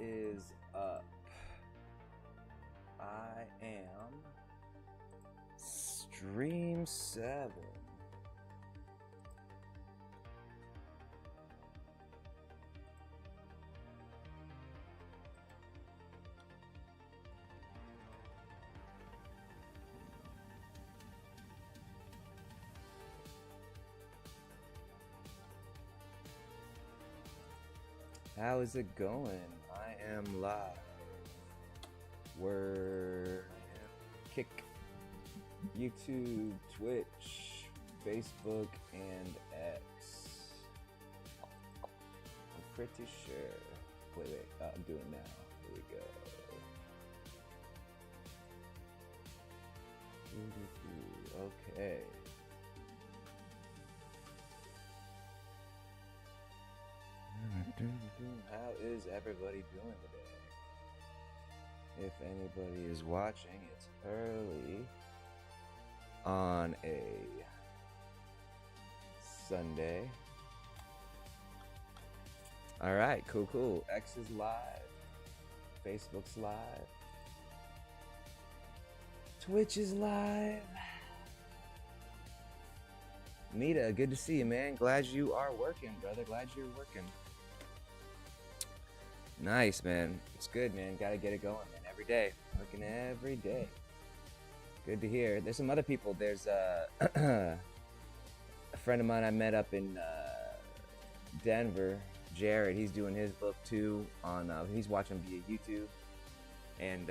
is up? I am stream 7. How is it going? I am live. We're Kick, YouTube, Twitch, Facebook, and X. I'm pretty sure. Wait, I'm doing it now. Here we go. Okay. How is everybody doing today? If anybody is watching, it's early on a Sunday. All right, cool. X is live. Facebook's live. Twitch is live. Mita, good to see you, man. Glad you are working, brother. Glad you're working. Nice, man. It's good, man. Gotta get it going, man. Every day. Working every day. Good to hear. There's some other people. There's a friend of mine I met up in Denver, Jared. He's doing his book too. He's watching via YouTube. And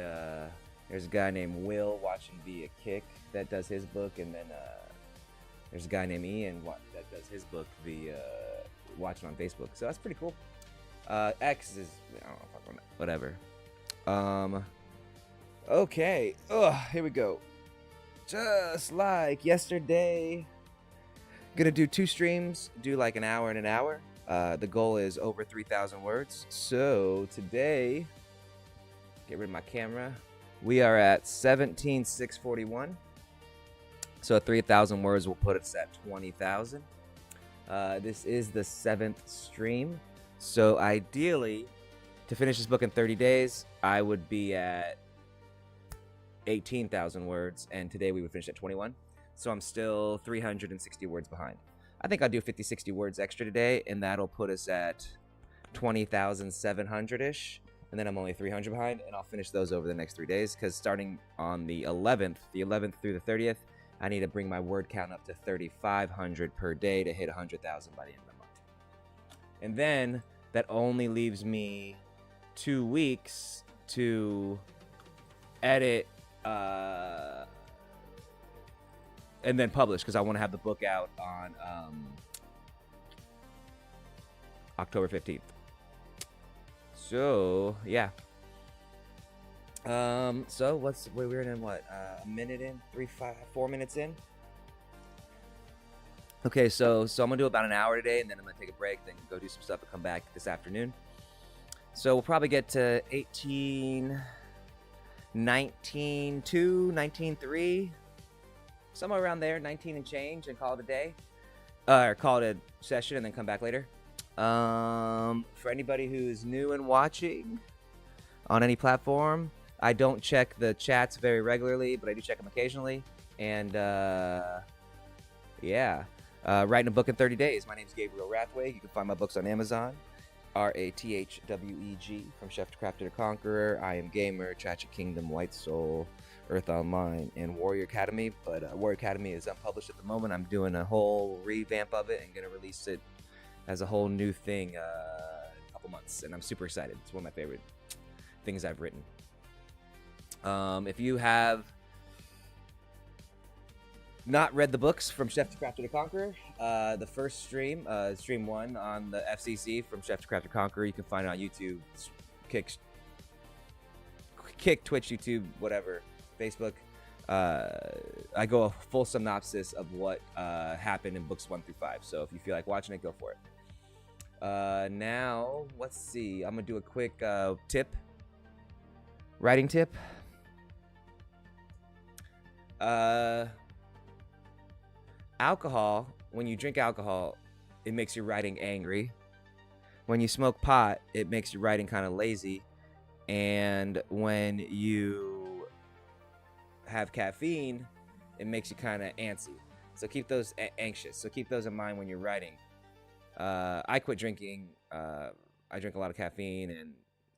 there's a guy named Will watching via Kick that does his book. And then there's a guy named Ian that does his book via watching on Facebook. So that's pretty cool. X is, I don't know, whatever. Okay. Here we go. Just like yesterday. Gonna do 2 streams, do like an hour and an hour. The goal is over 3,000 words. So today, get rid of my camera. We are at 17,641. So 3,000 words will put us at 20,000. This is the 7th stream. So ideally, to finish this book in 30 days, I would be at 18,000 words, and today we would finish at 21. So I'm still 360 words behind. I think I'll do 50, 60 words extra today, and that'll put us at 20,700-ish, and then I'm only 300 behind, and I'll finish those over the next 3 days, because starting on the 11th through the 30th, I need to bring my word count up to 3,500 per day to hit 100,000 by the end of the month. And then that only leaves me 2 weeks to edit and then publish, because I want to have the book out on October 15th. So yeah. So we're in what, a minute in, 4 minutes in. Okay, so I'm gonna do about an hour today, and then I'm gonna take a break, then go do some stuff and come back this afternoon. So we'll probably get to 18, 19.2, 19.3, somewhere around there, 19 and change, and call it a day, or call it a session, and then come back later. For anybody who's new and watching on any platform, I don't check the chats very regularly, but I do check them occasionally, and yeah. Writing a book in 30 days. My name is Gabriel Rathway. You can find my books on Amazon. Rathweg, from Chef to Crafter to Conqueror, I Am Gamer, Tragic Kingdom, White Soul, Earth Online, and Warrior Academy. But Warrior Academy is unpublished at the moment. I'm doing a whole revamp of it and going to release it as a whole new thing in a couple months. And I'm super excited. It's one of my favorite things I've written. If you have not read the books from Chef to Crafter to Conqueror, the first stream, stream 1 on the FCC from Chef to Crafter to Conqueror, you can find it on YouTube, Kick, Twitch, YouTube, whatever, Facebook. I go a full synopsis of what happened in books 1 through 5. So if you feel like watching it, go for it. Now, let's see. I'm going to do a quick writing tip. Alcohol, when you drink alcohol, it makes your writing angry. When you smoke pot, it makes your writing kind of lazy. And when you have caffeine, it makes you kind of antsy. So keep those anxious. So keep those in mind when you're writing. I quit drinking. I drink a lot of caffeine, and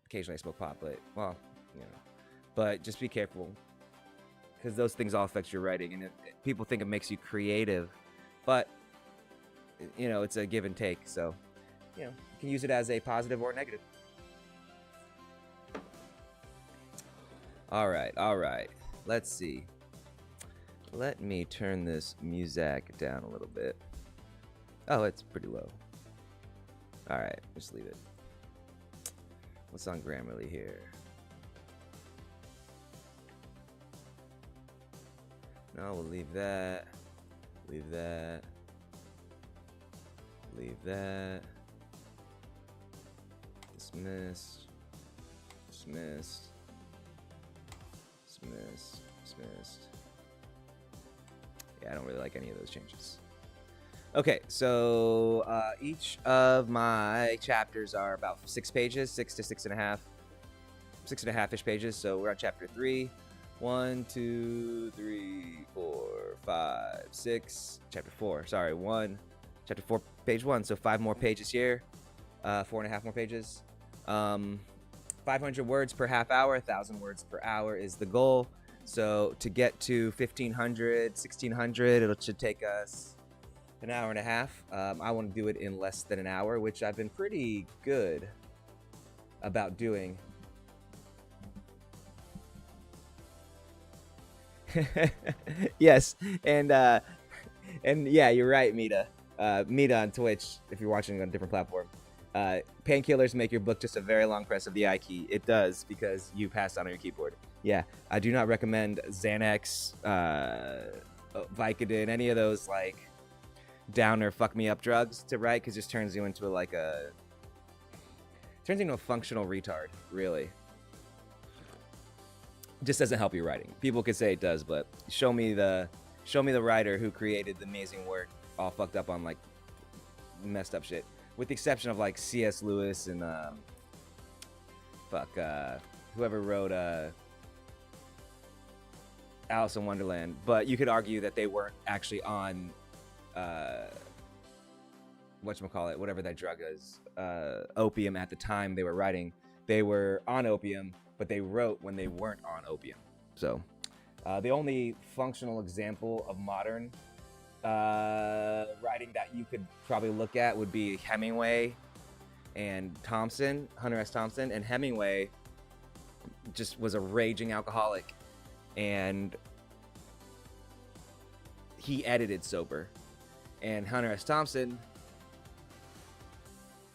occasionally I smoke pot. But but just be careful, because those things all affect your writing. And people think it makes you creative, but it's a give and take. So you can use it as a positive or negative. All right. Let's see. Let me turn this music down a little bit. Oh, it's pretty low. All right, just leave it. What's on Grammarly here? No, we'll leave that. Leave that. Leave that. Dismissed. Dismissed. Dismissed. Dismissed. Yeah, I don't really like any of those changes. Okay, so each of my chapters are about 6 pages, 6 to 6.5-ish pages. So we're on chapter 3. 1, 2, 3, 4, 5, 6. Chapter 4. Sorry, 1. Chapter 4, page 1. So 5 more pages here. 4.5 more pages. 500 words per half hour. 1,000 words per hour is the goal. So to get to 1,500, 1,600, it should take us an hour and a half. I want to do it in less than an hour, which I've been pretty good about doing. Yes, and yeah, you're right, Mita. Mita on Twitch, if you're watching on a different platform. Painkillers make your book just a very long press of the I key. It does, because you passed on your keyboard. Yeah, I do not recommend Xanax, Vicodin, any of those like downer fuck me up drugs to write, because it just turns you into a functional retard, really. Just doesn't help your writing. People could say it does, but show me the writer who created the amazing work all fucked up on like messed up shit, with the exception of like C.S. Lewis and whoever wrote Alice in Wonderland. But you could argue that they weren't actually on whatchamacallit, whatever that drug is, opium at the time they were writing. They were on opium, but they wrote when they weren't on opium. So the only functional example of modern writing that you could probably look at would be Hemingway and Thompson, Hunter S. Thompson. And Hemingway just was a raging alcoholic, and he edited sober. And Hunter S. Thompson,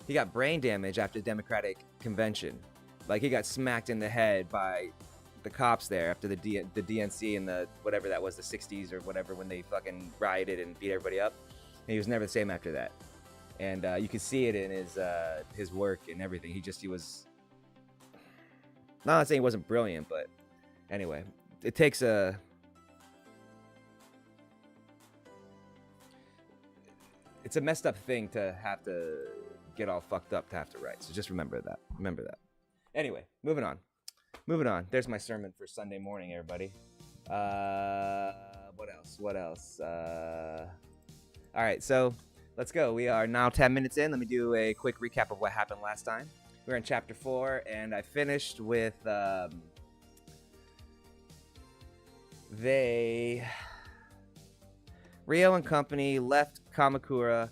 he got brain damage after the Democratic Convention. Like, he got smacked in the head by the cops there after the DNC in the whatever that was, the 60s or whatever, when they fucking rioted and beat everybody up. And he was never the same after that. And you could see it in his work and everything. He was not saying he wasn't brilliant, but anyway, it takes it's a messed up thing to have to get all fucked up to have to write. So just remember that. Anyway, moving on. There's my sermon for Sunday morning, everybody. What else? All right, so let's go. We are now 10 minutes in. Let me do a quick recap of what happened last time. We're in chapter 4, and I finished with Rio and company left Kamakura,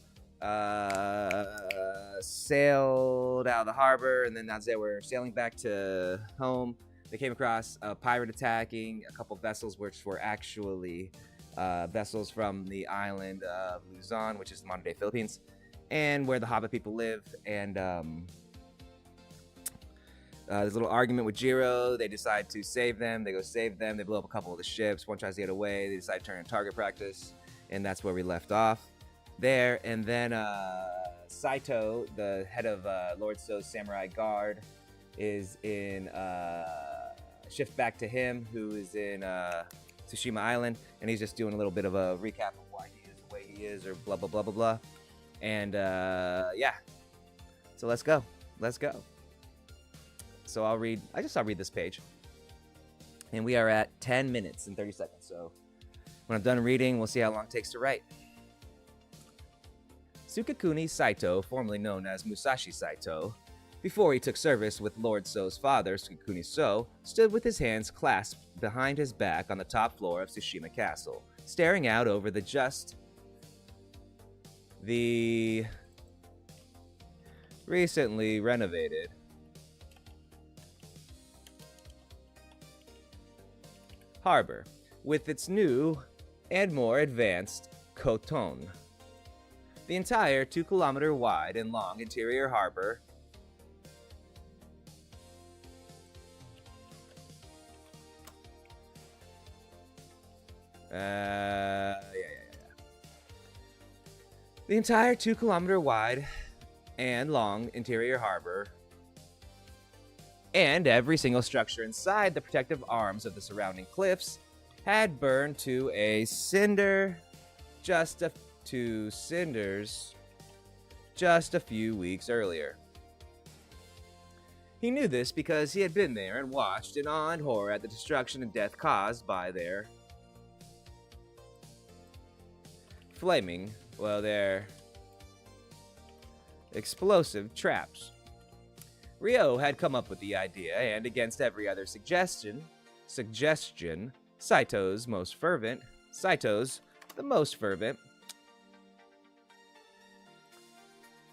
sailed out of the harbor, and then as they were sailing back to home, they came across a pirate attacking a couple vessels, which were actually vessels from the island of Luzon, which is the modern-day Philippines, and where the Hobbit people live. And there's a little argument with Jiro. They decide to save them. They go save them. They blow up a couple of the ships. One tries to get away. They decide to turn in target practice, and that's where we left off there. And then Saito, the head of Lord So's samurai guard, is in shift back to him, who is in Tsushima Island, and he's just doing a little bit of a recap of why he is the way he is, or blah blah blah blah blah. And yeah, so let's go. So I'll read this page. And we are at 10 minutes and 30 seconds. So when I'm done reading, we'll see how long it takes to write. Sukakuni Saito, formerly known as Musashi Saito, before he took service with Lord So's father, Sukakuni So, stood with his hands clasped behind his back on the top floor of Tsushima Castle, staring out over the recently renovated harbor, with its new and more advanced koton. The entire 2-kilometer wide and long interior harbor The entire 2-kilometer wide and long interior harbor and every single structure inside the protective arms of the surrounding cliffs had burned to cinders just a few weeks earlier. He knew this because he had been there and watched in awe and horror at the destruction and death caused by their their explosive traps. Ryo had come up with the idea, and against every other suggestion, Saito's the most fervent,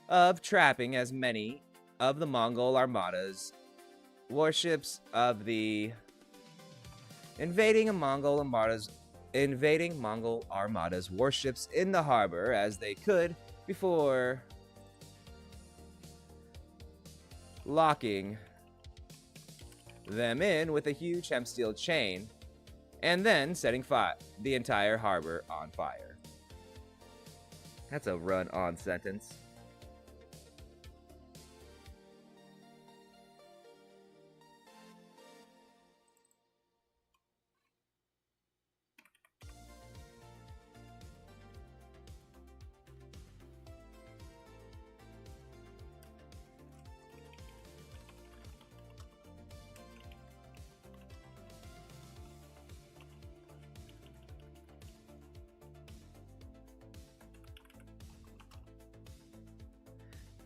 of trapping as many of the Mongol Armada's warships of the invading Mongol Armada's warships in the harbor as they could before locking them in with a huge hemp steel chain and then setting the entire harbor on fire. That's a run-on sentence.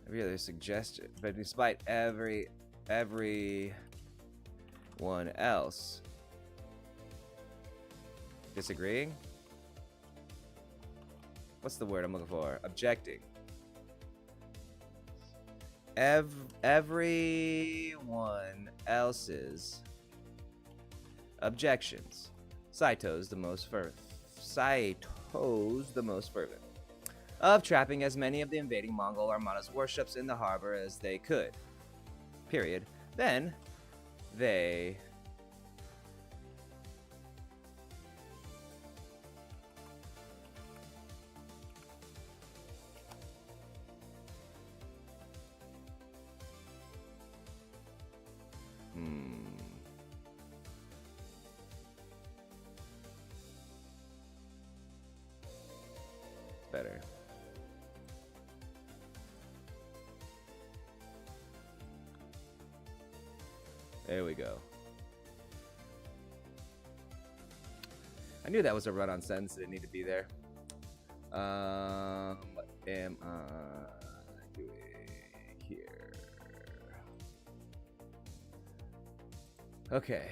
Every other suggestion, but despite everyone else disagreeing, what's the word I'm looking for? Objecting. Everyone else's objections. Saito's the most fervent. Of trapping as many of the invading Mongol Armada's warships in the harbor as they could. Period. Then, they... Better. There we go. I knew that was a run-on sentence. It didn't need to be there. What am I doing here? Okay.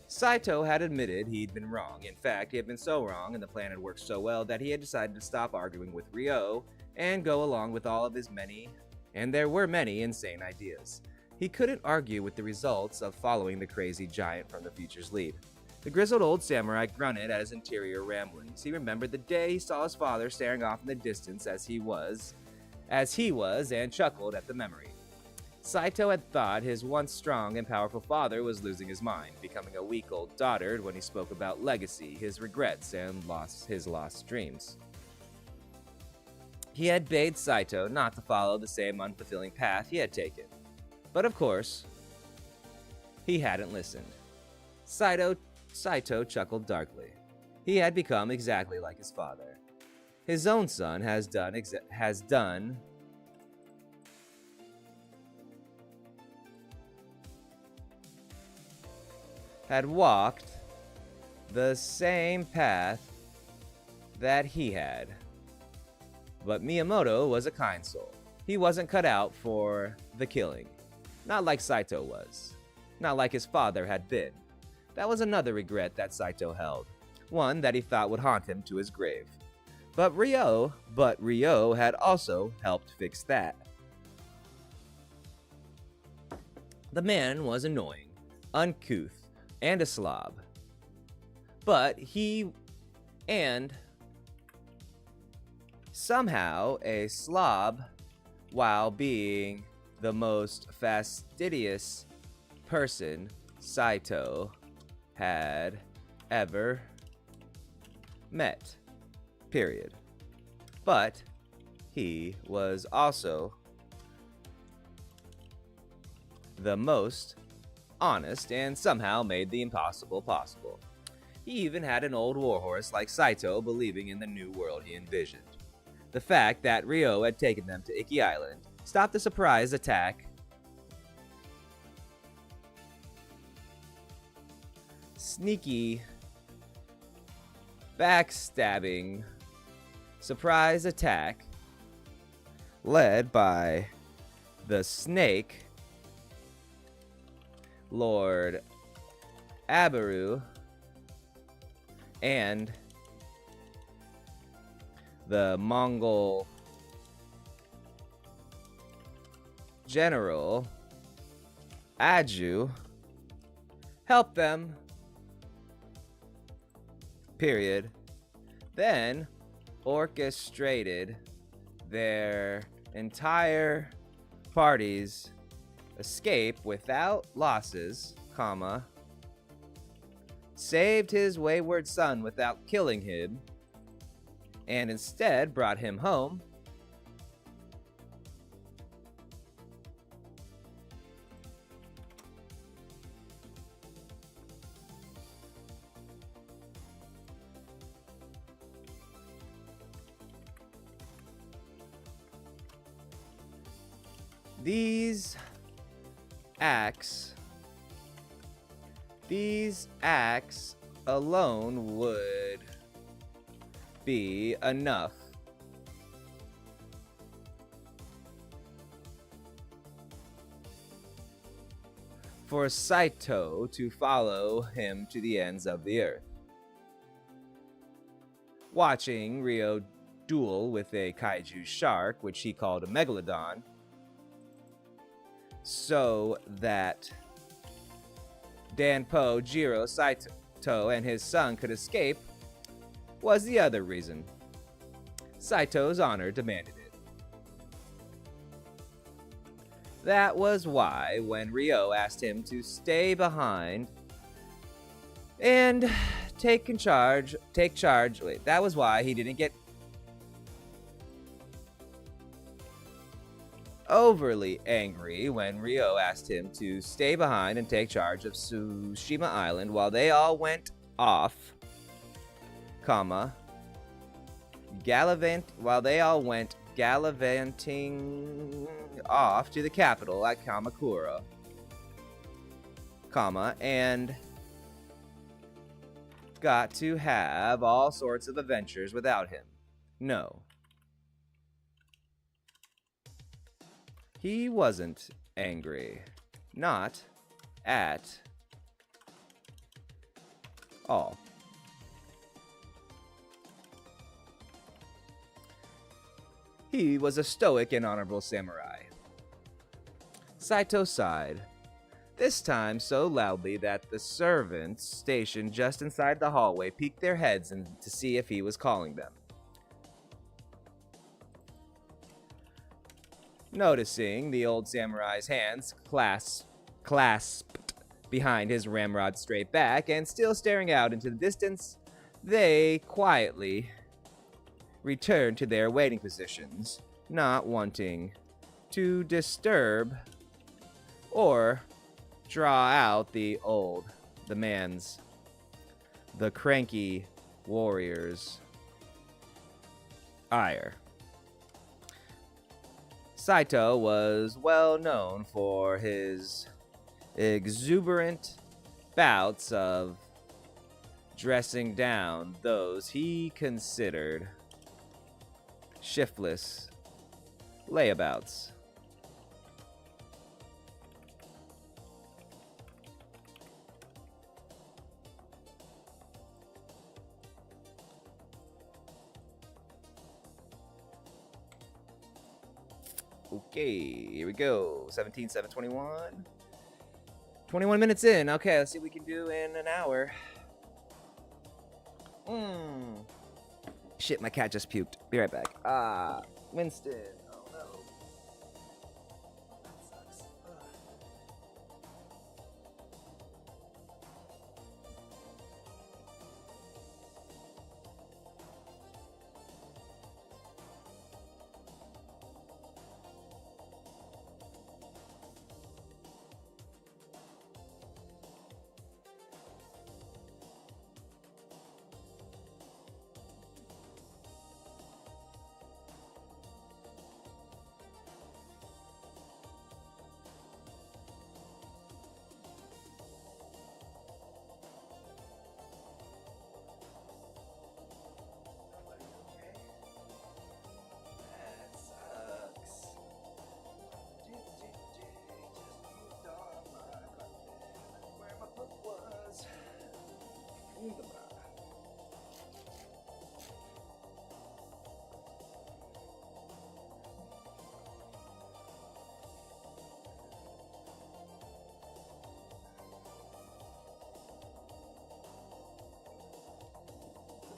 Saito had admitted he'd been wrong. In fact, he had been so wrong and the plan had worked so well that he had decided to stop arguing with Ryo and go along with all of his many insane ideas. He couldn't argue with the results of following the crazy giant from the future's lead. The grizzled old samurai grunted at his interior ramblings. He remembered the day he saw his father staring off in the distance as he was, and chuckled at the memory. Saito had thought his once strong and powerful father was losing his mind, becoming a weak old dotard when he spoke about legacy, his regrets, and his lost dreams. He had bade Saito not to follow the same unfulfilling path he had taken. But of course, he hadn't listened. Saito chuckled darkly. He had become exactly like his father. his own son had walked the same path that he had. But Miyamoto was a kind soul. He wasn't cut out for the killing. Not like Saito was. Not like his father had been. That was another regret that Saito held. One that he thought would haunt him to his grave. But Ryo had also helped fix that. The man was annoying, uncouth, and a slob. But somehow a slob while being the most fastidious person Saito had ever met. Period. But he was also the most honest and somehow made the impossible possible. He even had an old warhorse like Saito believing in the new world he envisioned. The fact that Ryo had taken them to Iki Island stopped the surprise attack. Sneaky, backstabbing, surprise attack led by the Snake, Lord Abaru, and the Mongol General Aju helped them. Period. Then orchestrated their entire party's escape without losses, comma, saved his wayward son without killing him, and instead brought him home. These acts alone would be enough for Saito to follow him to the ends of the earth. Watching Ryo duel with a kaiju shark, which he called a megalodon, so that Danpo, Jiro, Saito, and his son could escape, was the other reason. Saito's honor demanded it. That was why, when Ryo asked him to stay behind and take charge, that was why he didn't get overly angry when Ryo asked him to stay behind and take charge of Tsushima Island while they all went off, gallivanting off to the capital at Kamakura, and got to have all sorts of adventures without him. No. He wasn't angry. Not at all. He was a stoic and honorable samurai. Saito sighed, this time so loudly that the servants stationed just inside the hallway peeked their heads in to see if he was calling them. Noticing the old samurai's hands clasped behind his ramrod straight back and still staring out into the distance, they quietly returned to their waiting positions, not wanting to disturb or draw out the cranky warriors. ire. Saito was well known for his exuberant bouts of dressing down those he considered shiftless layabouts. Okay, here we go. 17/7/21. 21 minutes in. Okay, let's see what we can do in an hour. Shit, my cat just puked. Be right back. Winston. Oh no. That sucks.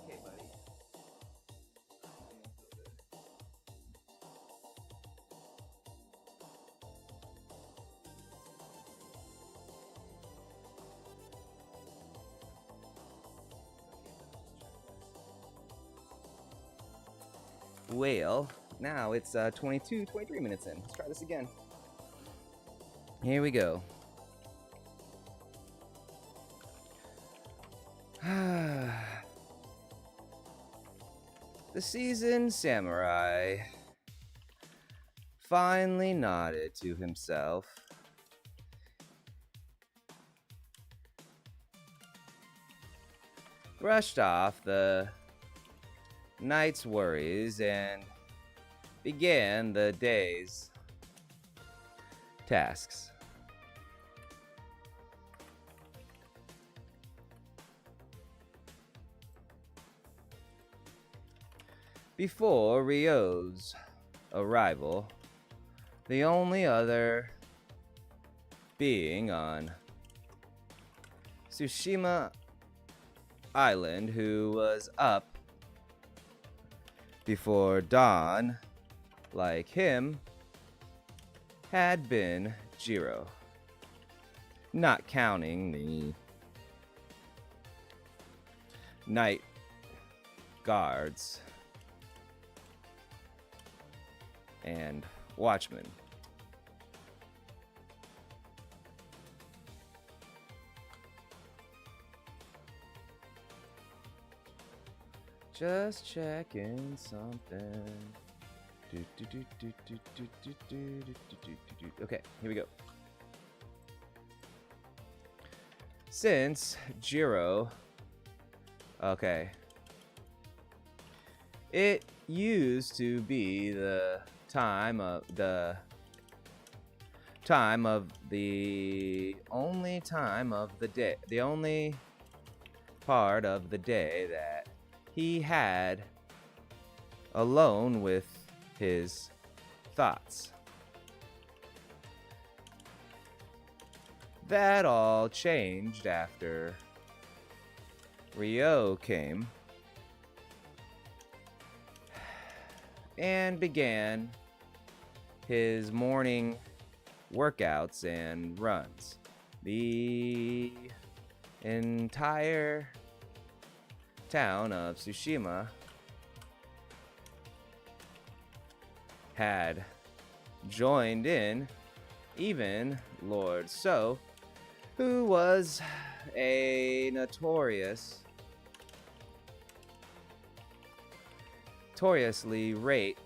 Okay, buddy. Well, now it's 23 minutes in. Let's try this again. Here we go. The seasoned samurai finally nodded to himself. Brushed off the night's worries and began the day's tasks. Before Ryo's arrival, the only other being on Tsushima Island who was up before dawn, like him, had been Jiro, not counting the night guards and watchmen. Just checking something. Okay, here we go. Since Jiro, okay, it used to be the time of the only time of the day, the only part of the day that he had alone with his thoughts. That all changed after Ryo came and began his morning workouts and runs. The entire town of Tsushima had joined in, even Lord So, who was a notorious notoriously rate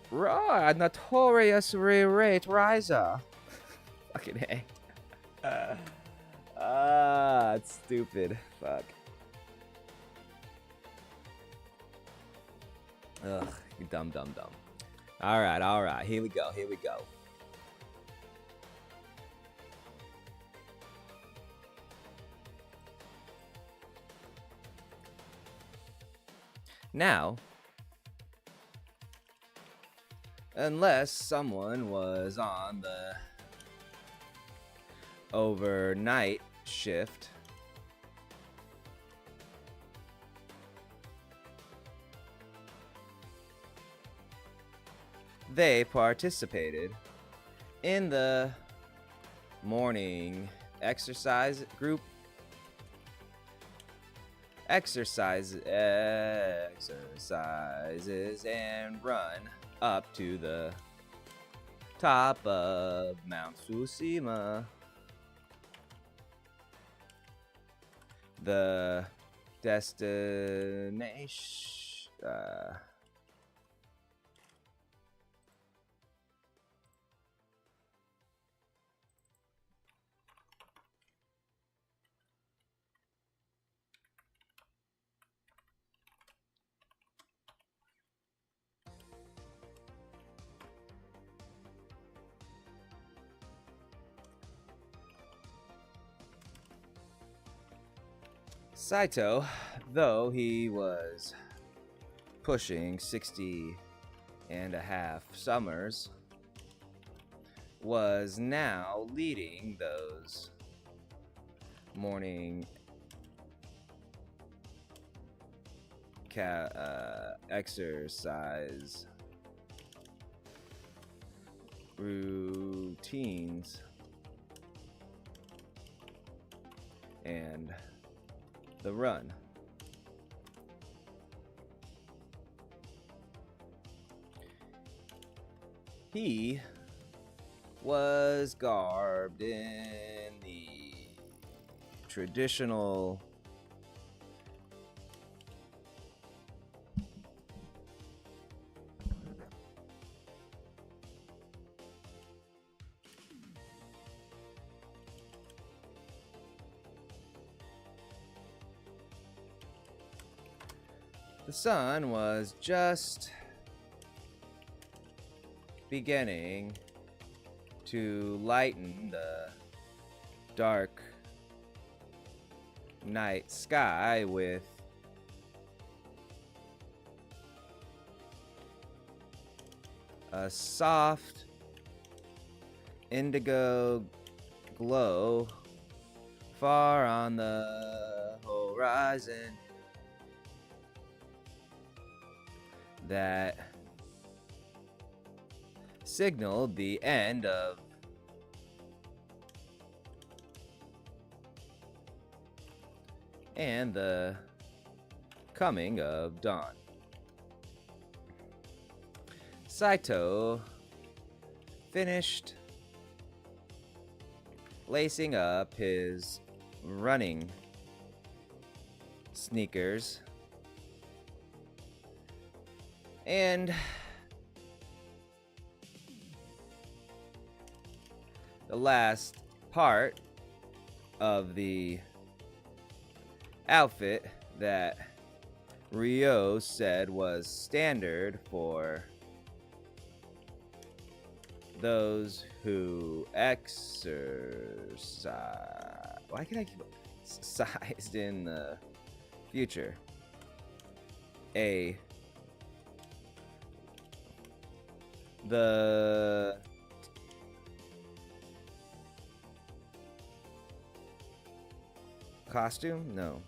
Riza. Fucking A. It's stupid. Fuck. Ugh, you dumb. Alright. Here we go. Now, unless someone was on the overnight shift, they participated in the morning exercises and run up to the top of Mount Tsushima. The destination Saito, though he was pushing 60 and a half summers, was now leading those morning exercise routines and the run. He was garbed in the traditional The sun was just beginning to lighten the dark night sky with a soft indigo glow far on the horizon that signaled the end of and the coming of dawn. Saito finished lacing up his running sneakers and the last part of the outfit that Ryo said was standard for those who exercise. Why can I keep sized in the future? The costume? No.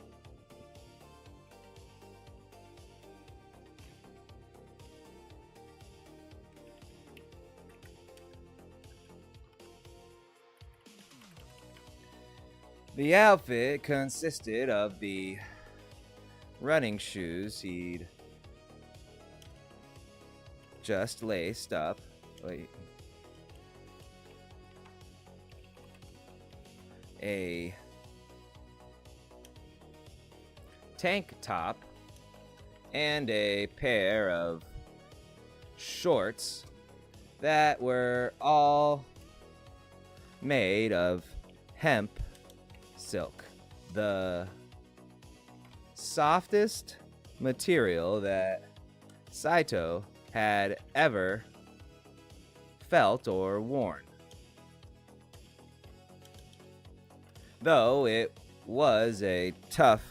The outfit consisted of the running shoes he'd just laced up. A tank top and a pair of shorts that were all made of hemp silk, the softest material that Saito had ever felt or worn. Though it was a tough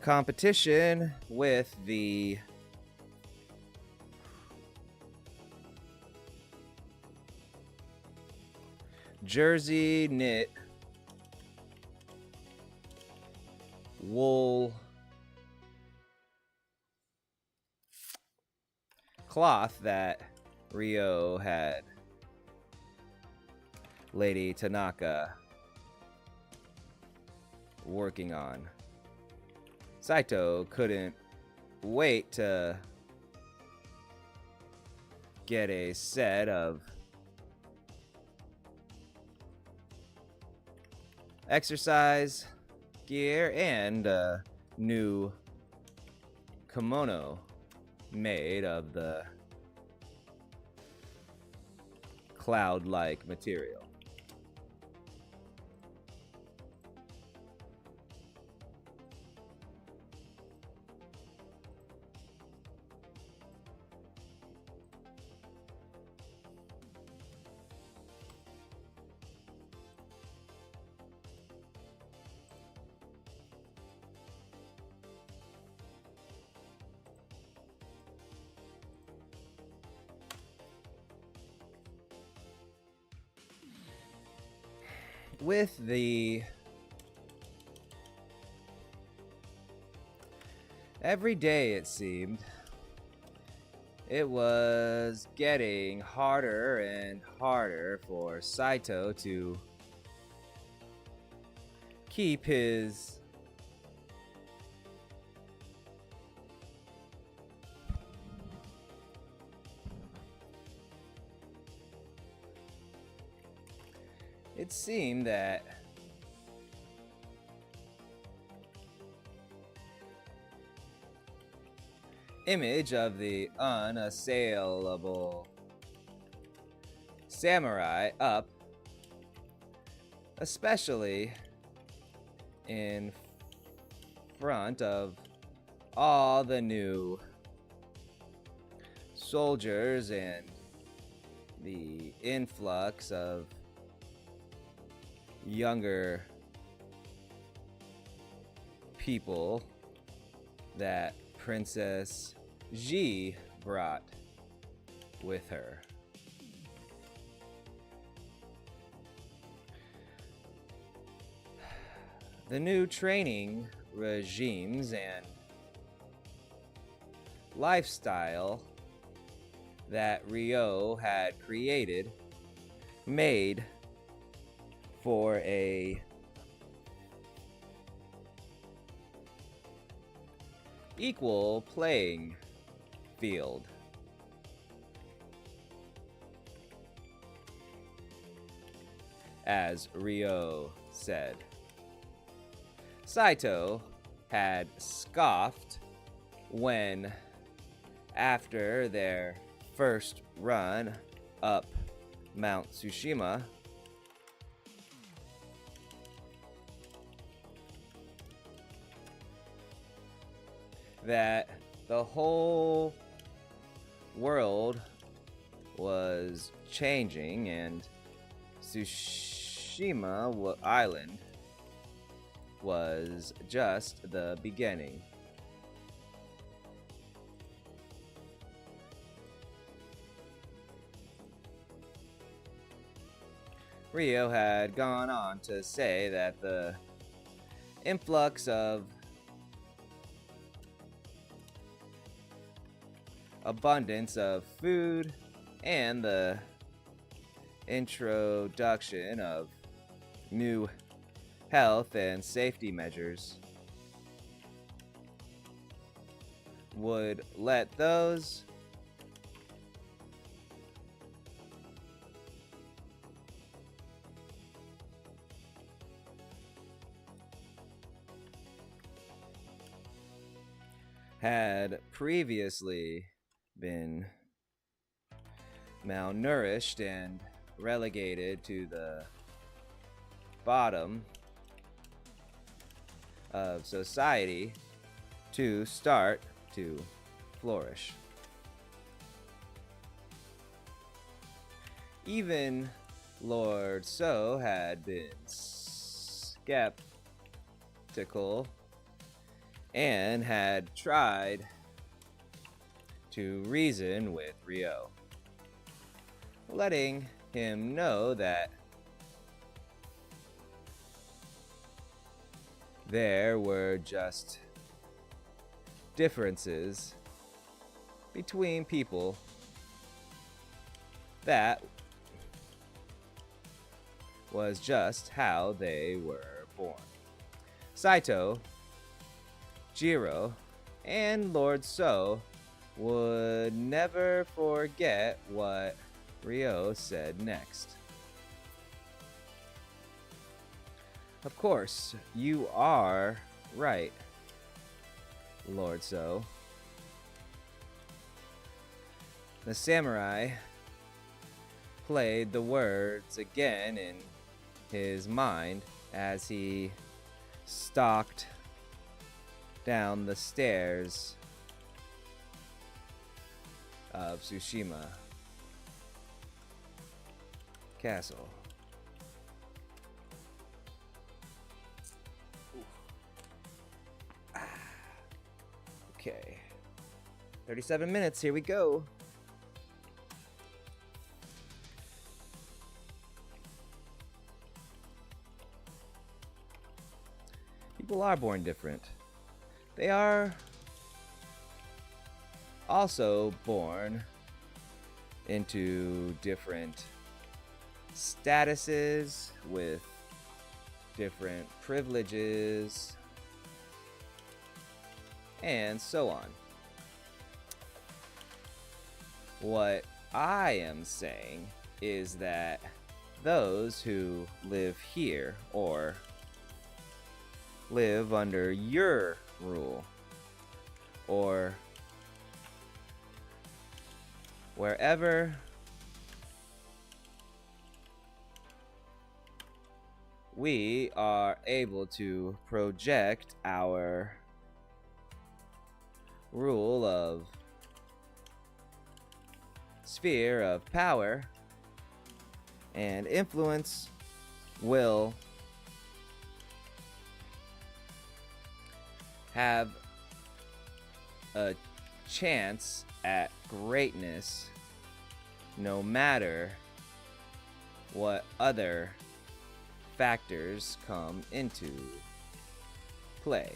competition with the jersey knit wool cloth that Ryo had Lady Tanaka working on. Saito couldn't wait to get a set of exercise gear and a new kimono made of the cloud-like material. With the every day, it seemed, it was getting harder and harder for Saito to keep his it seemed that image of the unassailable samurai up, especially in front of all the new soldiers and the influx of younger people that Princess Ji brought with her. The new training regimes and lifestyle that Ryo had created made for a equal playing field. As Ryo said, Saito had scoffed when, after their first run up Mount Tsushima, that the whole world was changing and Tsushima Island was just the beginning. Ryo had gone on to say that the influx of abundance of food and the introduction of new health and safety measures would let those had previously been malnourished and relegated to the bottom of society to start to flourish. Even Lord So had been skeptical and had tried to reason with Ryo, letting him know that there were just differences between people that was just how they were born. Saito, Jiro, and Lord So would never forget what Ryo said next. Of course, you are right, Lord So. The samurai played the words again in his mind as he stalked down the stairs of Tsushima Castle. Okay. 37 minutes, here we go. People are born different. They are also born into different statuses with different privileges and so on. What I am saying is that those who live here or live under your rule or wherever we are able to project our rule of sphere of power and influence will have a chance at greatness no matter what other factors come into play.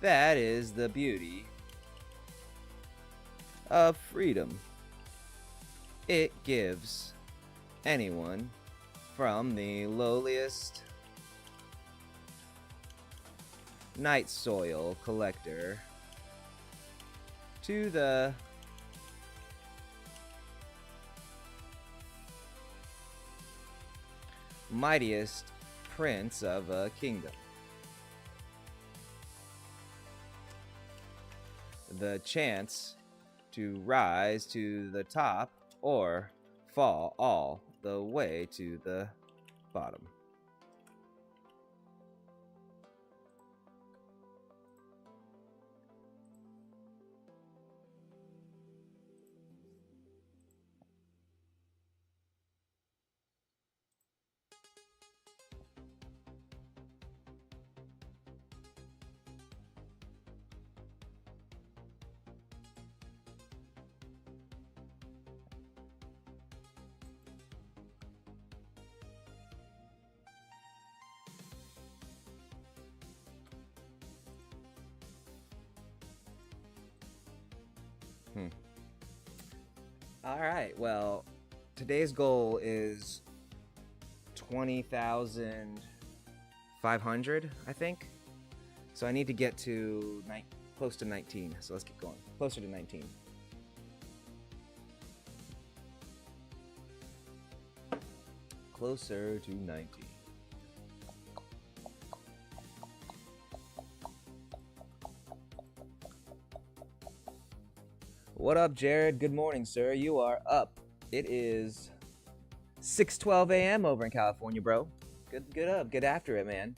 That is the beauty of freedom. It gives anyone from the lowliest night soil collector to the mightiest prince of a kingdom the chance to rise to the top or fall all the way to the bottom. All right, well, today's goal is 20,500, I think. So I need to get to close to 19. So let's keep going. Closer to 19. Closer to 19. What up, Jared? Good morning, sir. You are up. It is 6:12 a.m. over in California, bro. Good up. Get after it, man.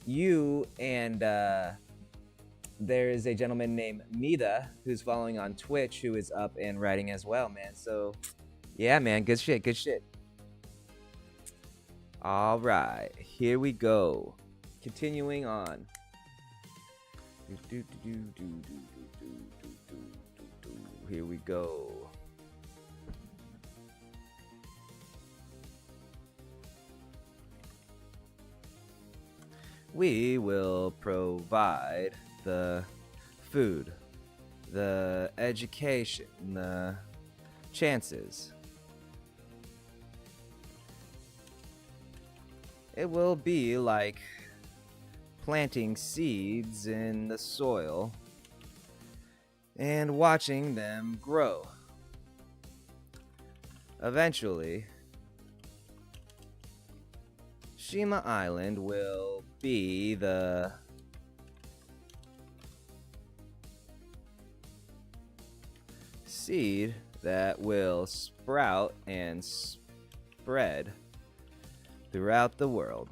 You and there is a gentleman named Mida who's following on Twitch who is up and writing as well, man. So, yeah, man. Good shit. Good shit. All right. Here we go. Continuing on. Here we go. We will provide the food, the education, the chances. It will be like planting seeds in the soil and watching them grow. Eventually, Shima Island will be the seed that will sprout and spread throughout the world.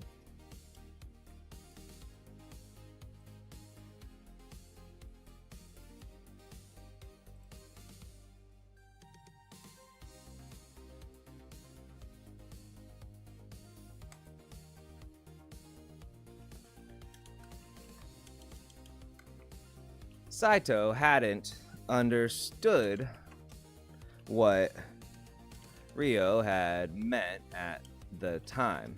Saito hadn't understood what Ryo had meant at the time.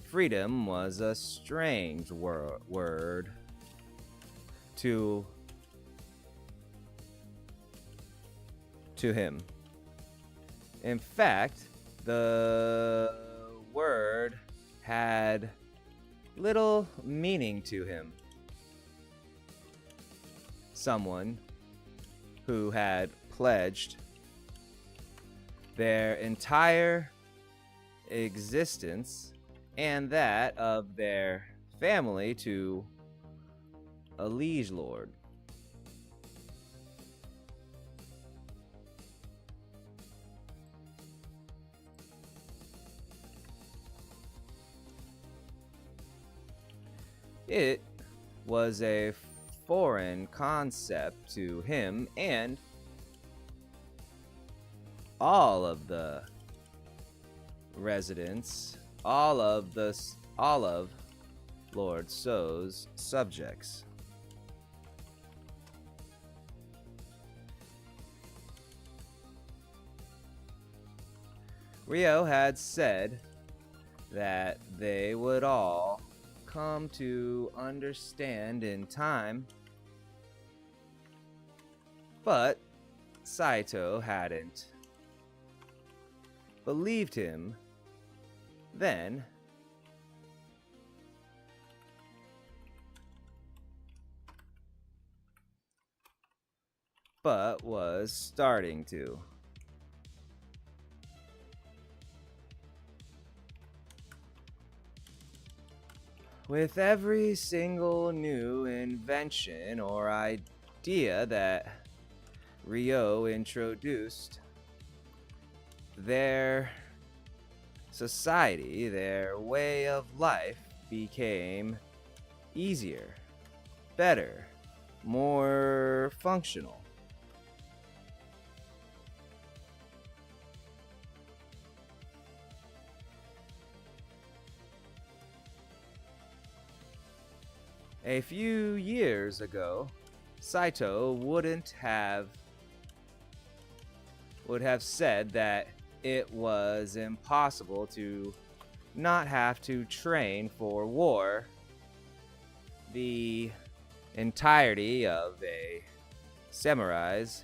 Freedom was a strange word to him. In fact, the word had little meaning to him. Someone who had pledged their entire existence and that of their family to a liege lord. It was a foreign concept to him and all of the residents, all of Lord So's subjects. Ryo had said that they would all come to understand in time, but Saito hadn't believed him then. But was starting to. With every single new invention or idea that Ryo introduced, their society, their way of life became easier, better, more functional. A few years ago, Saito would have said that it was impossible to not have to train for war the entirety of a samurai's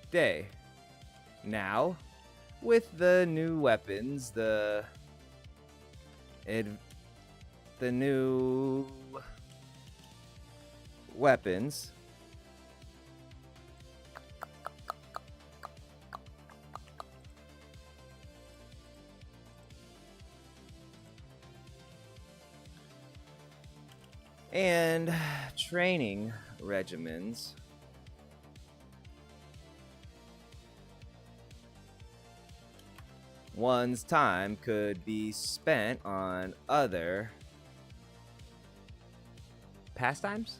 day. Now, with the new weapons, the new weapons, and training regimens, one's time could be spent on other pastimes?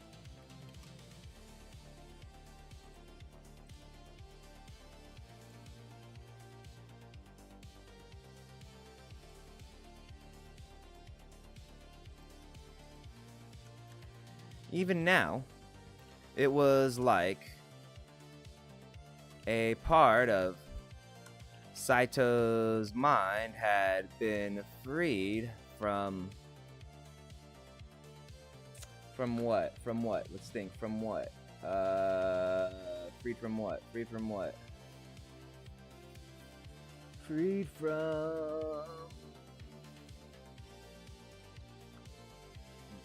Even now, it was like a part of Saito's mind had been freed from what? From what? Let's think. From what? Freed from what? Freed from what? Freed from...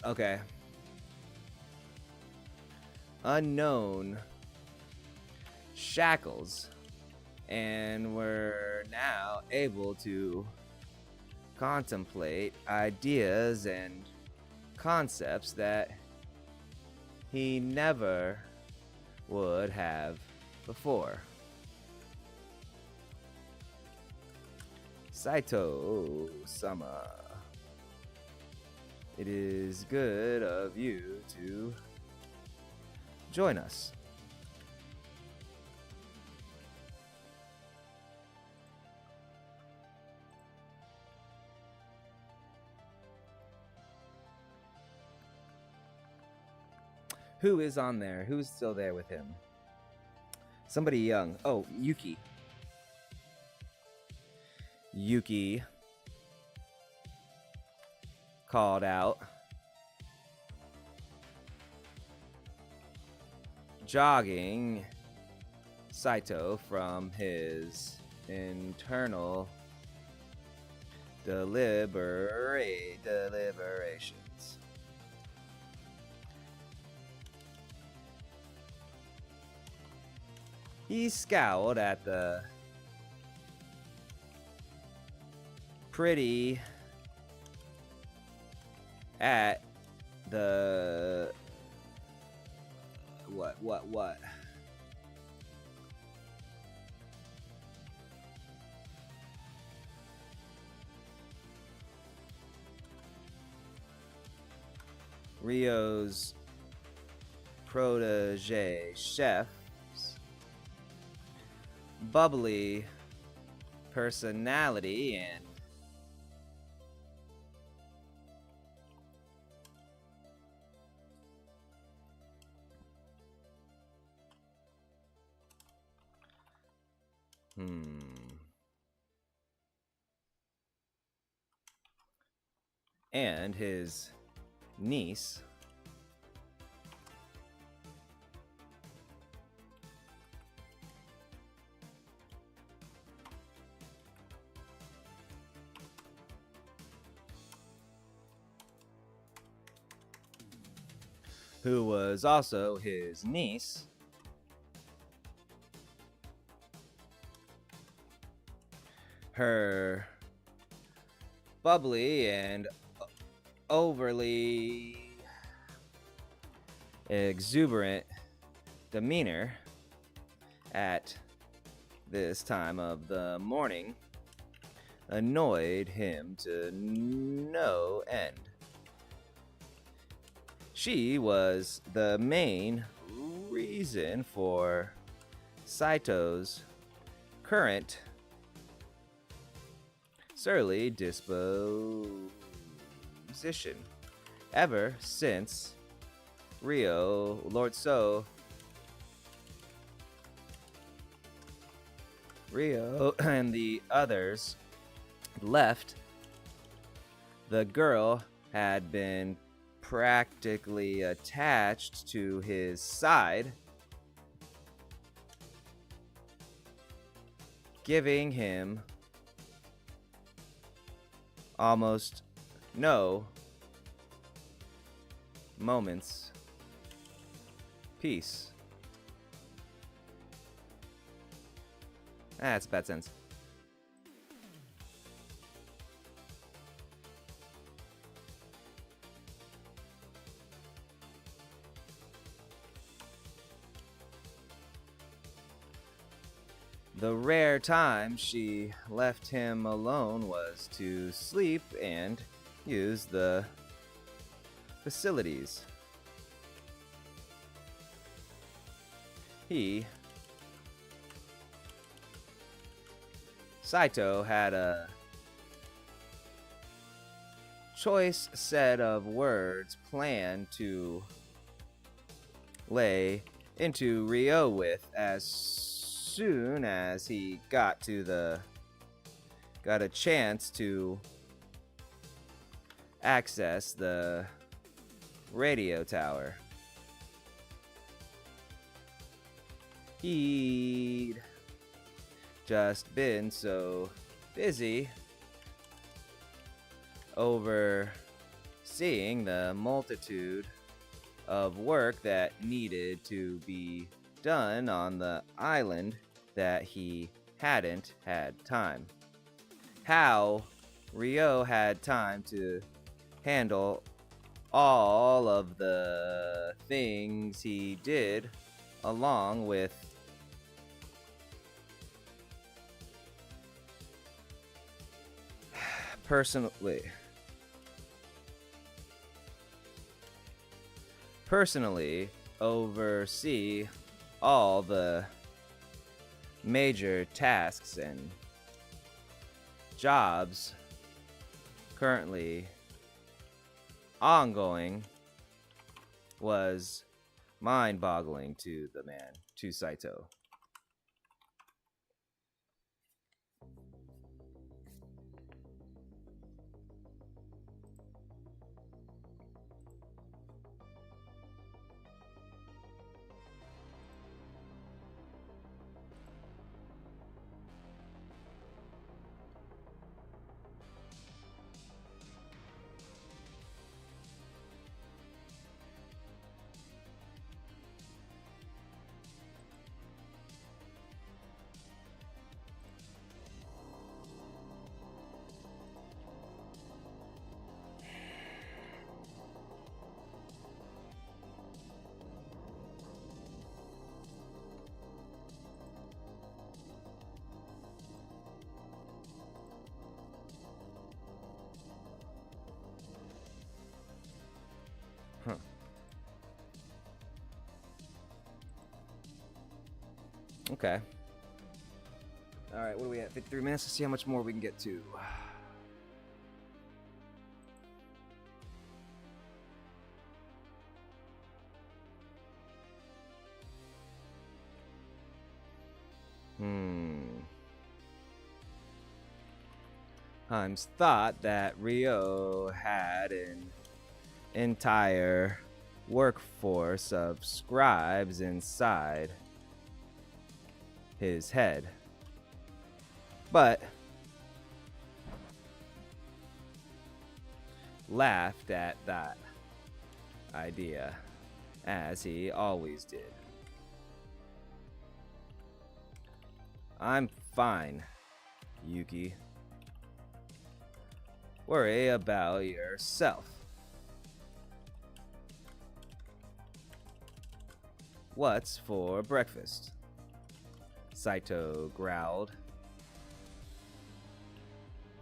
Okay. Unknown shackles, and we're now able to contemplate ideas and concepts that he never would have before. Saito-sama, it is good of you to join us. Who is on there? Who's still there with him? Somebody young. Oh, Yuki. Yuki called out, jogging Saito from his internal deliberations. He scowled at the what? Ryo's protege chef's bubbly personality and and his niece who was also his niece her bubbly and overly exuberant demeanor at this time of the morning annoyed him to no end. She was the main reason for Saito's current surly disposition ever since Ryo and the others left. The girl had been practically attached to his side, giving him almost no moments peace. That's a bad sense. the rare time she left him alone was to sleep and use the facilities. Saito had a choice set of words planned to lay into Ryo with as soon as he got a chance to access the radio tower. He'd just been so busy overseeing the multitude of work that needed to be done on the island that he hadn't had time. How Ryo had time to handle all of the things he did, along with personally oversee all the major tasks and jobs currently ongoing was mind-boggling to the man, to Saito. Okay. Alright, what are we at? 53 minutes? Let's see how much more we can get to. Himes thought that Ryo had an entire workforce of scribes inside his head, but laughed at that idea, as he always did. I'm fine, Yuki. Worry about yourself. What's for breakfast? Saito growled,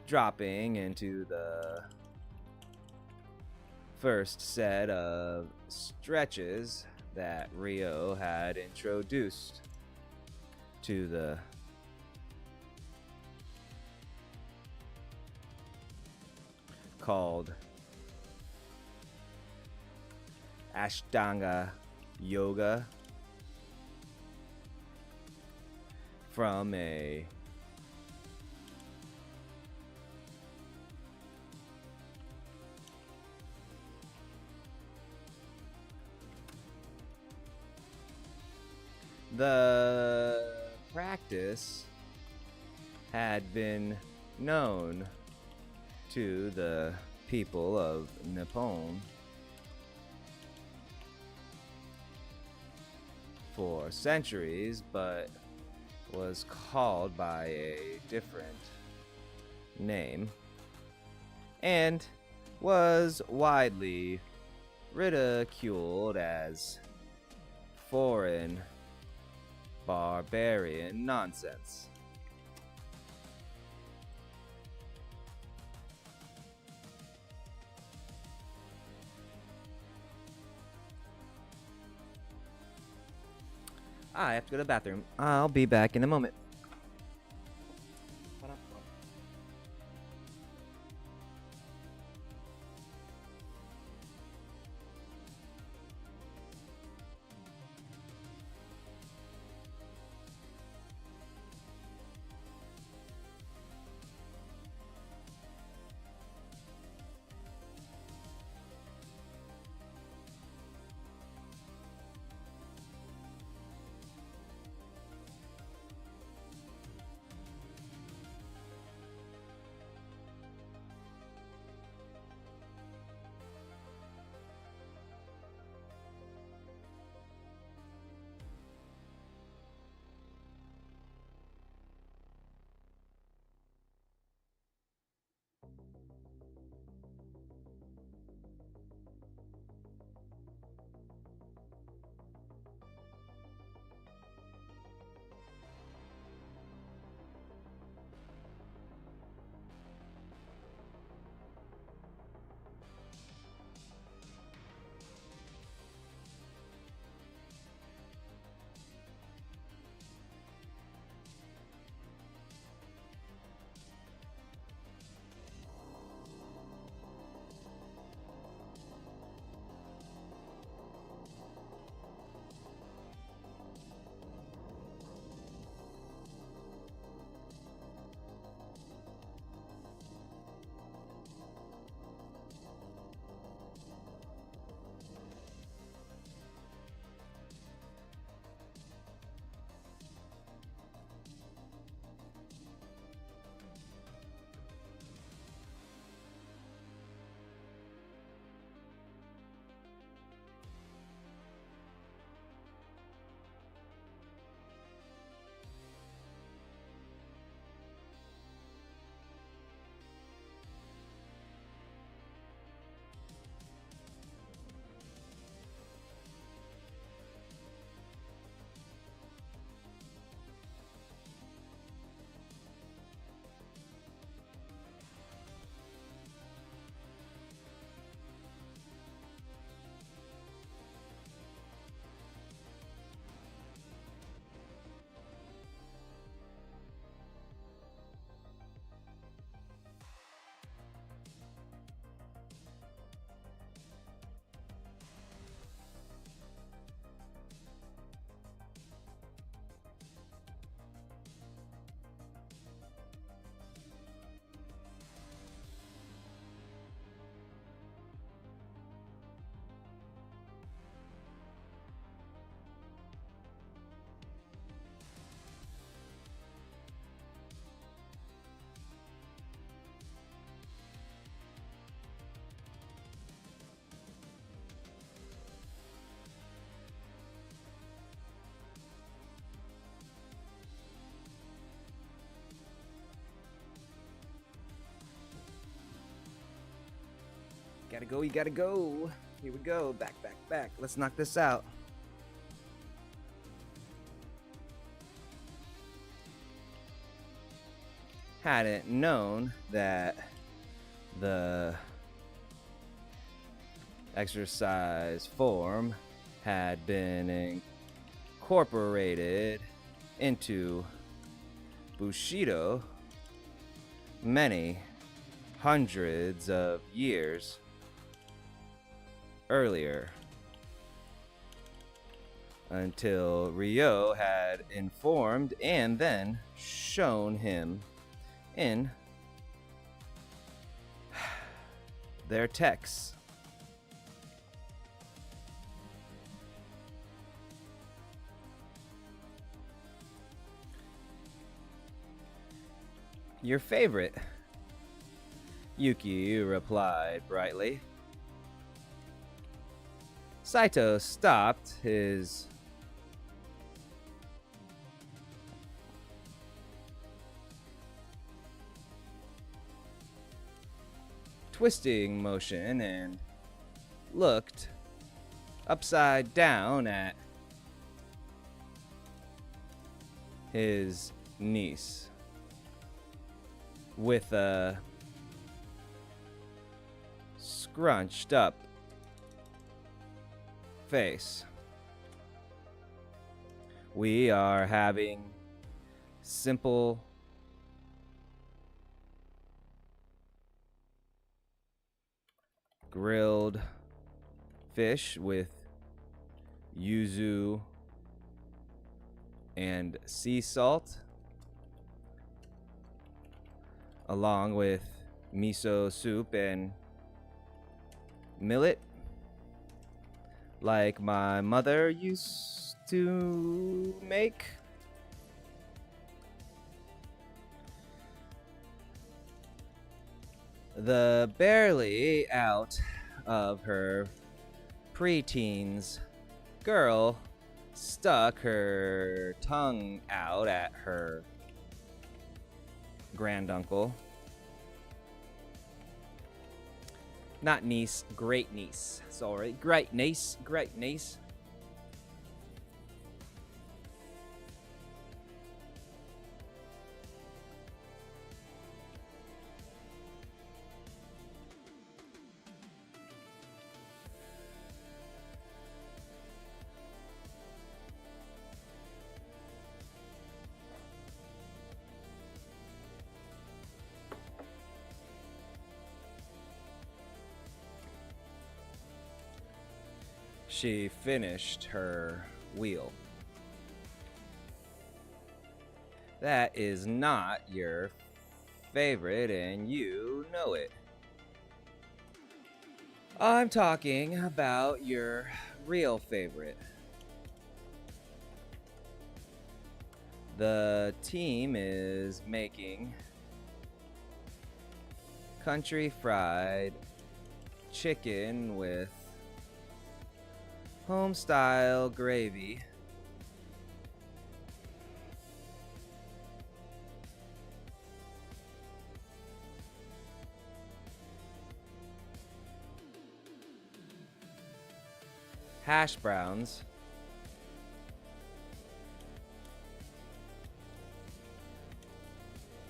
dropping into the first set of stretches that Ryo had introduced to the called Ashtanga Yoga from a the practice had been known to the people of Nippon for centuries, but was called by a different name and was widely ridiculed as foreign Barbarian nonsense. I have to go to the bathroom. I'll be back in a moment. Gotta go, you gotta go. Here we go. Back, back, back. Let's knock this out. Hadn't known that the exercise form had been incorporated into Bushido many hundreds of years earlier, until Ryo had informed and then shown him in their texts. Your favorite, Yuki replied brightly. Saito stopped his twisting motion and looked upside down at his niece with a scrunched up face. We are having simple grilled fish with yuzu and sea salt, along with miso soup and millet, like my mother used to make. The barely out of her preteens girl stuck her tongue out at her granduncle. Not niece, great niece. Sorry, great niece, great niece. She finished her wheel. That is not your favorite, and you know it. I'm talking about your real favorite. The team is making country fried chicken with home-style gravy, hash browns,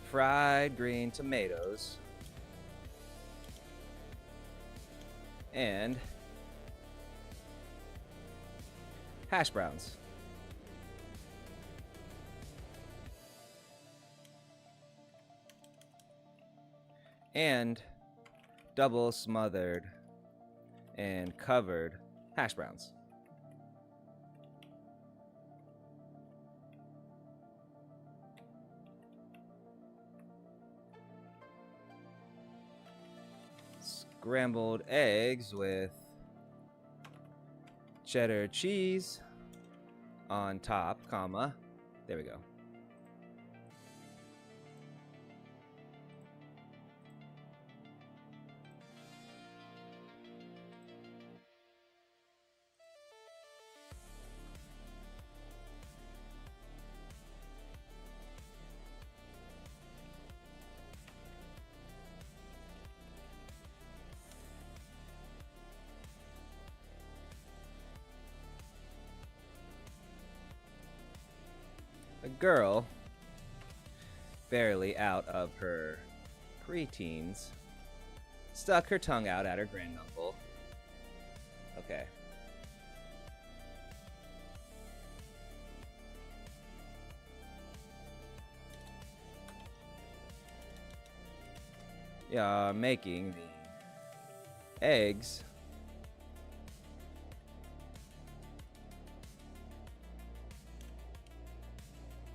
fried green tomatoes, and hash browns. And double smothered and covered hash browns. Scrambled eggs with cheddar cheese on top, comma. There we go. A girl, barely out of her preteens, stuck her tongue out at her granduncle. Okay. Yeah, making the eggs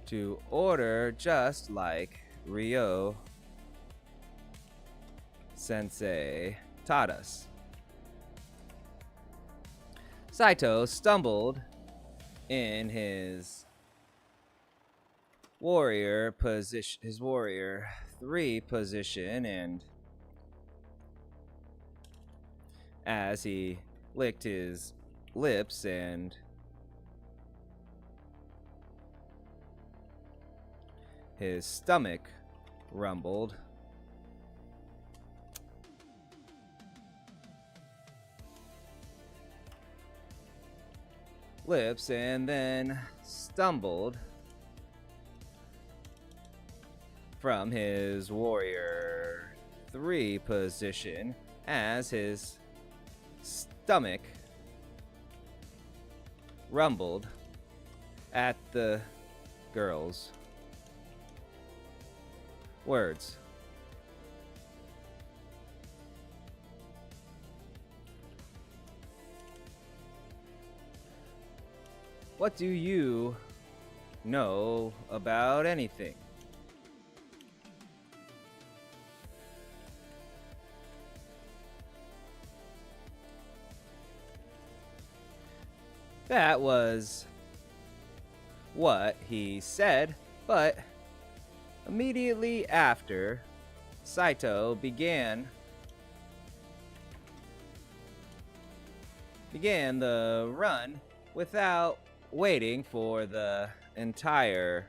to order just like Ryo Sensei taught us. Saito stumbled in his warrior 3 position, and as he licked his lips and his stomach rumbled, lips, and then stumbled from his warrior 3 position as his stomach rumbled at the girl's words. What do you know about anything? That was what he said, but immediately after, Saito began the run without waiting for the entire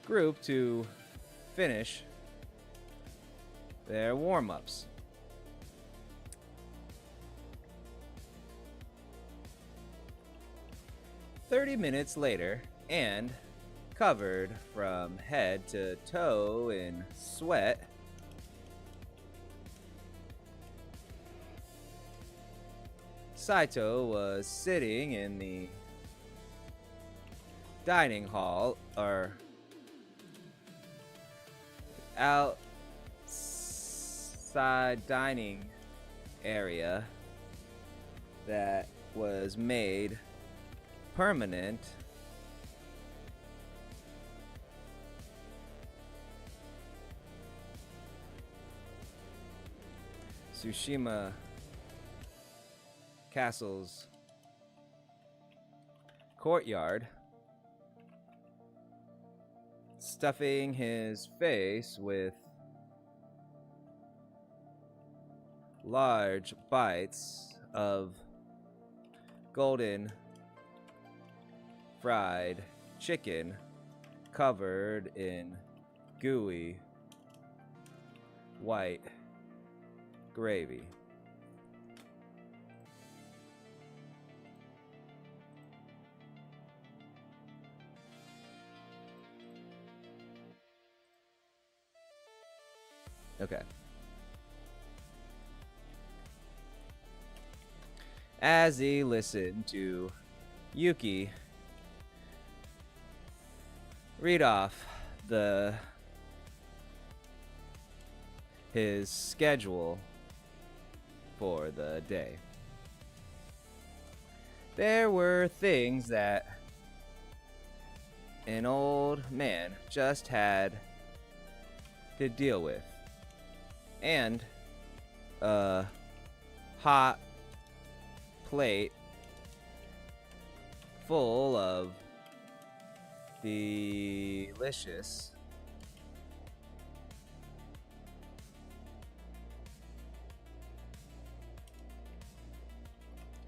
group to finish their warm-ups. "30 minutes later, and covered from head to toe in sweat, Saito was sitting in the dining hall, or outside dining area that was made permanent Tsushima Castle's courtyard, stuffing his face with large bites of golden fried chicken covered in gooey white gravy. Okay. As he listened to Yuki read off his schedule for the day, there were things that an old man just had to deal with, and a hot plate full of delicious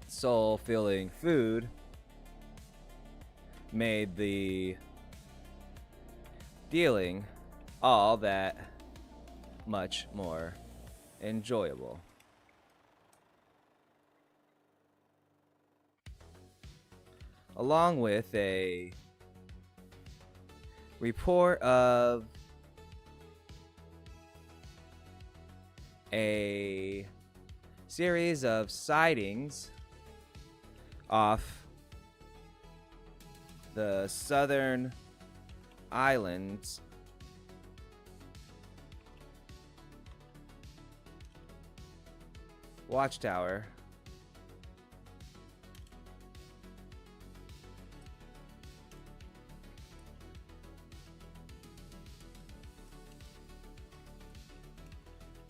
soul-filling food made the dealing all that much more enjoyable. Along with a report of a series of sightings off the southern islands watchtower,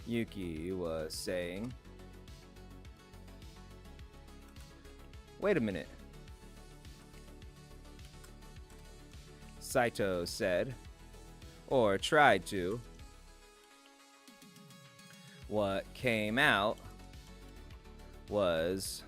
Yuki was saying. Wait a minute, Saito said, or tried to. What came out was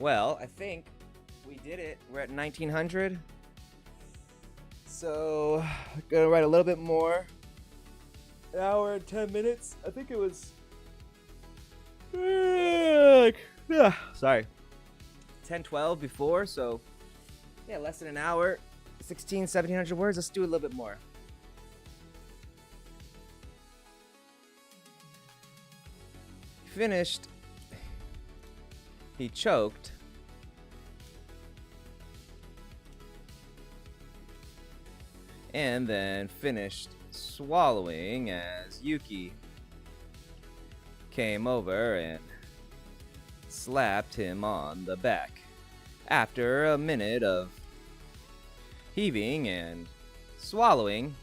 Well, I think we did it. We're at 1900. So, I'm gonna write a little bit more. An hour and 10 minutes. I think it was. Sorry. 10, 12 before, so. Yeah, less than an hour. 1700 words. Let's do a little bit more. Finished. He choked. And then finished swallowing as Yuki came over and slapped him on the back. After a minute of heaving and swallowing,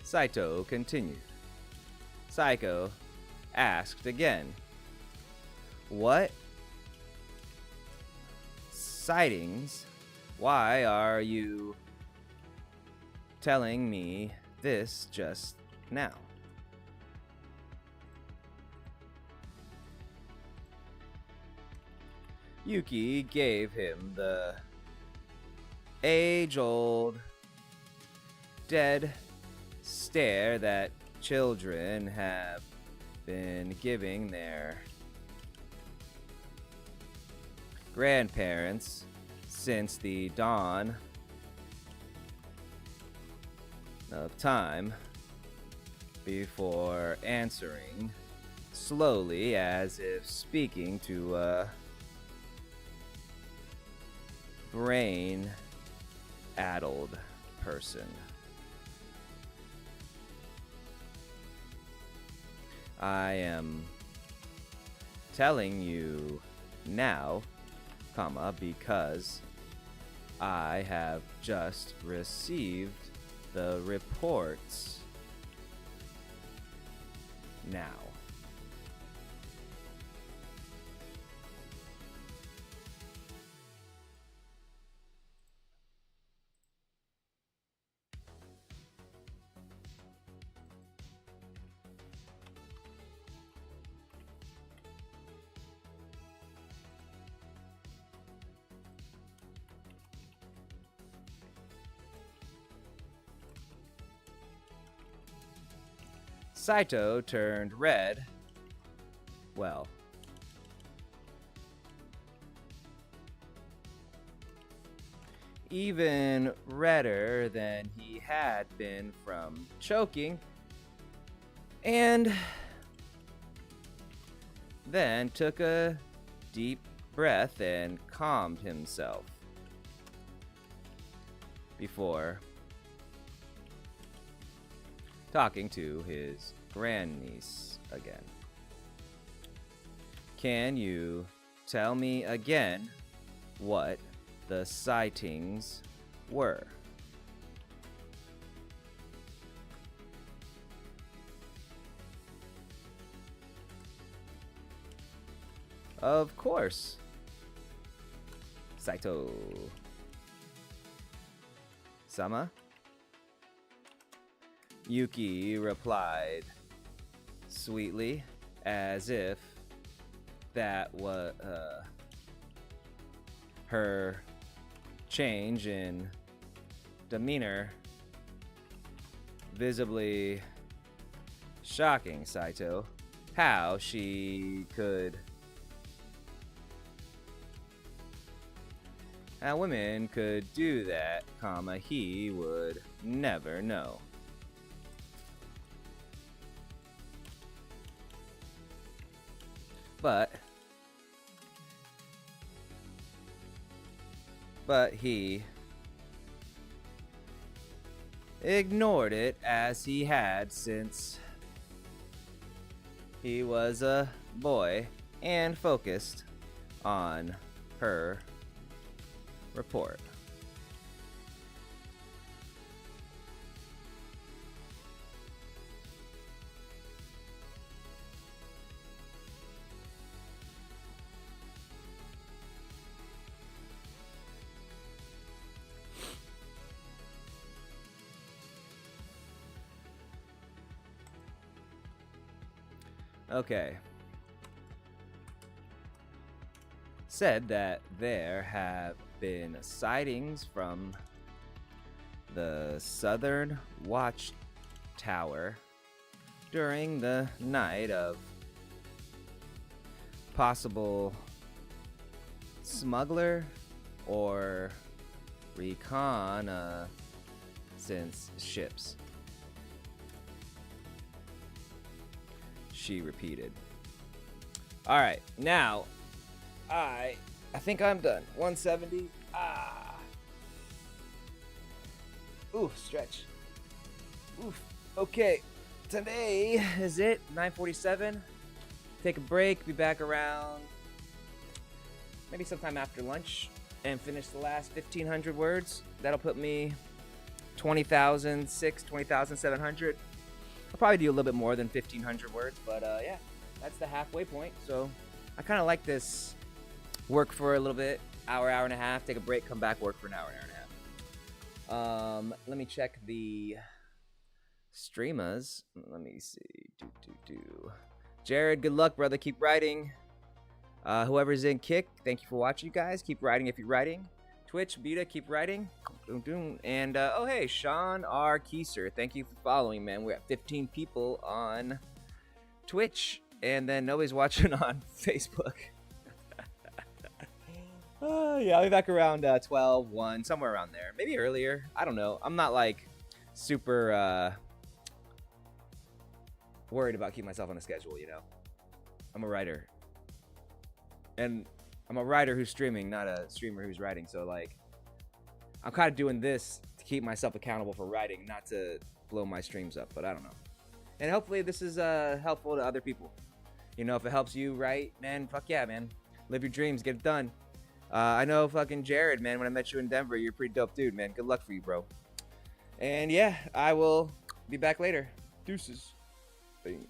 Saito continued. Saiko asked again, "What sightings? Why are you telling me this just now?" Yuki gave him the age-old, dead stare that children have been giving their grandparents since the dawn of time, before answering slowly as if speaking to a brain-addled person. "I am telling you now, because I have just received the reports now." Saito turned red. Well, even redder than he had been from choking, and then took a deep breath and calmed himself before talking to his grandniece again. "Can you tell me again what the sightings were?" "Of course, Saito sama," Yuki replied sweetly, as if that was her change in demeanor visibly shocking Saito. How she could... how women could do that, he would never know. But he ignored it, as he had since he was a boy, and focused on her report. Okay. said that there have been sightings from the Southern Watchtower during the night of possible smuggler or reconnaissance ships. She repeated. All right, now I think I'm done. 170. Oof, stretch. Oof. Okay, today is it. 9:47. Take a break. Be back around maybe sometime after lunch and finish the last 1,500 words. That'll put me 20,700. I'll probably do a little bit more than 1,500 words, but yeah, that's the halfway point. So I kind of like this. Work for a little bit, hour and a half, take a break, come back, work for an hour and a half. Let me check the streamers. Let me see. Jared, good luck, brother. Keep writing. Whoever's in Kick, thank you for watching, you guys. Keep writing if you're writing. Twitch, Beta, keep writing. And, oh, hey, Sean R. Keiser, thank you for following, man. We're at 15 people on Twitch, and then nobody's watching on Facebook. Yeah, I'll be back around 12, 1, somewhere around there. Maybe earlier. I don't know. I'm not, like, super worried about keeping myself on a schedule, you know? I'm a writer. And I'm a writer who's streaming, not a streamer who's writing. So, like, I'm kind of doing this to keep myself accountable for writing, not to blow my streams up. But I don't know. And hopefully this is helpful to other people. You know, if it helps you write, man, fuck yeah, man. Live your dreams. Get it done. I know fucking Jared, man, when I met you in Denver, you're a pretty dope dude, man. Good luck for you, bro. And, yeah, I will be back later. Deuces. Bing.